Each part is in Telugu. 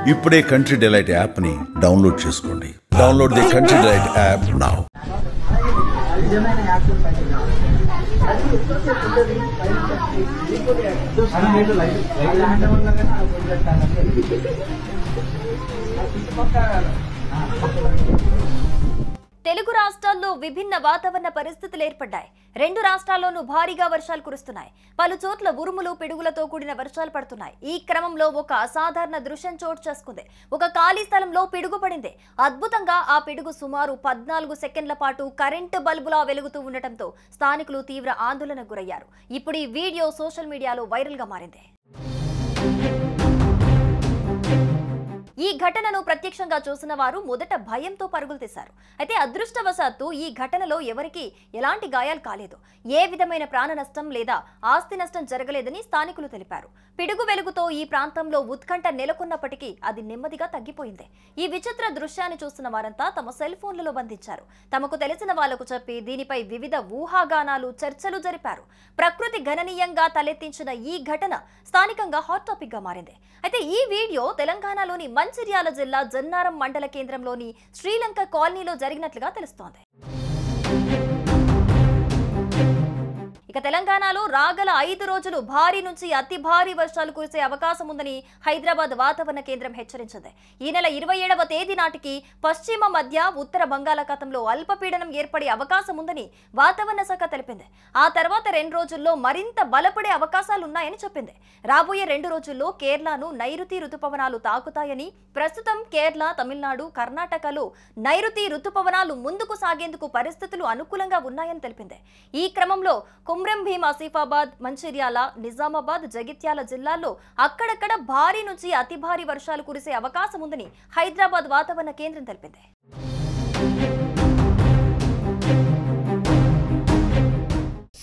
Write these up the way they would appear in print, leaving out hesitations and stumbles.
ఇప్పుడే కంట్రీ డిలైట్ యాప్ ని డౌన్లోడ్ చేసుకోండి. Download the country delight app now. Telugu రాష్ట్రాల్లో విభిన్న వాతావరణ పరిస్థితులు ఏర్పడ్డాయి. రెండు రాష్ట్రాల్లోనూ భారీగా వర్షాలు కురుస్తున్నాయి. పలు చోట్ల ఉరుములు పిడుగులతో కూడిన వర్షాలు పడుతున్నాయి. ఈ క్రమంలో ఒక అసాధారణ దృశ్యం చోటు చేసుకుంది. ఒక ఖాళీ స్థలంలో పిడుగు పడింది. అద్భుతంగా ఆ పిడుగు సుమారు 14 సెకండ్ల పాటు కరెంటు బల్బులా వెలుగుతూ ఉండటంతో స్థానికులు తీవ్ర ఆందోళనకు గురయ్యారు. ఇప్పుడు ఈ వీడియో సోషల్ మీడియాలో వైరల్ గా మారింది. ఈ ఘటనను ప్రత్యక్షంగా చూసిన వారు మొదట భయంతో పరుగులు తీశారు. అయితే అదృష్టవశాత్తు ఈ ఘటనలో ఎవరికీ ఎలాంటి గాయాలు కాలేదు. ఏ విధమైన ప్రాణ నష్టం లేదా ఆస్తి నష్టం జరగలేదని స్థానికులు తెలిపారు. పిడుగు వెలుగుతో ఈ ప్రాంతంలో ఉత్కంఠ నెలకొన్నప్పటికీ అది నెమ్మదిగా తగ్గిపోయింది. ఈ విచిత్ర దృశ్యాన్ని చూస్తున్న వారంతా తమ సెల్ ఫోన్లలో బంధించారు. తమకు తెలిసిన వాళ్లకు చెప్పి దీనిపై వివిధ ఊహాగానాలు, చర్చలు జరిపారు. ప్రకృతి గణనీయంగా తలెత్తించిన ఈ ఘటన స్థానికంగా హాట్ టాపిక్ గా మారింది. అయితే ఈ వీడియో తెలంగాణలోని మంచిర్యాల జిల్లా జన్నారం మండల కేంద్రంలోని శ్రీలంక కాలనీలో జరిగినట్లుగా తెలుస్తోంది. ఇక తెలంగాణలో రాగల 5 రోజులు భారీ నుంచి అతి భారీ వర్షాలు కురిసే అవకాశం ఉందని హైదరాబాద్ వాతావరణ కేంద్రం హెచ్చరించింది. ఈ నెల 27వ తేదీ నాటికి పశ్చిమ మధ్య ఉత్తర బంగాళాఖాతంలో అల్పపీడనం ఏర్పడే అవకాశం ఉందని వాతావరణ శాఖ తెలిపింది. ఆ తర్వాత 2 రోజుల్లో మరింత బలపడే అవకాశాలున్నాయని చెప్పింది. రాబోయే 2 రోజుల్లో కేరళను నైరుతి రుతుపవనాలు తాకుతాయని, ప్రస్తుతం కేరళ, తమిళనాడు, కర్ణాటకలో నైరుతి రుతుపవనాలు ముందుకు సాగేందుకు పరిస్థితులు అనుకూలంగా ఉన్నాయని తెలిపింది. ఈ క్రమంలో కుమ్రం భీం, ఆసిఫాబాద్, మంచిర్యాల, నిజామాబాద్, జగిత్యాల జిల్లాల్లో అక్కడక్కడ భారీ నుంచి అతి భారీ వర్షాలు కురిసే అవకాశం ఉందని హైదరాబాద్ వాతావరణ కేంద్రం తెలిపింది.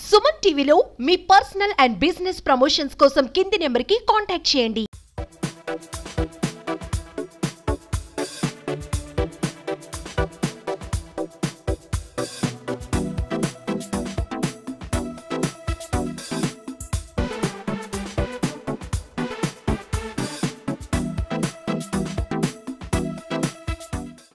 సుమన్ టీవీలో మీ పర్సనల్ అండ్ బిజినెస్ ప్రమోషన్స్ కోసం కింది నెంబర్కి కాంటాక్ట్ చేయండి.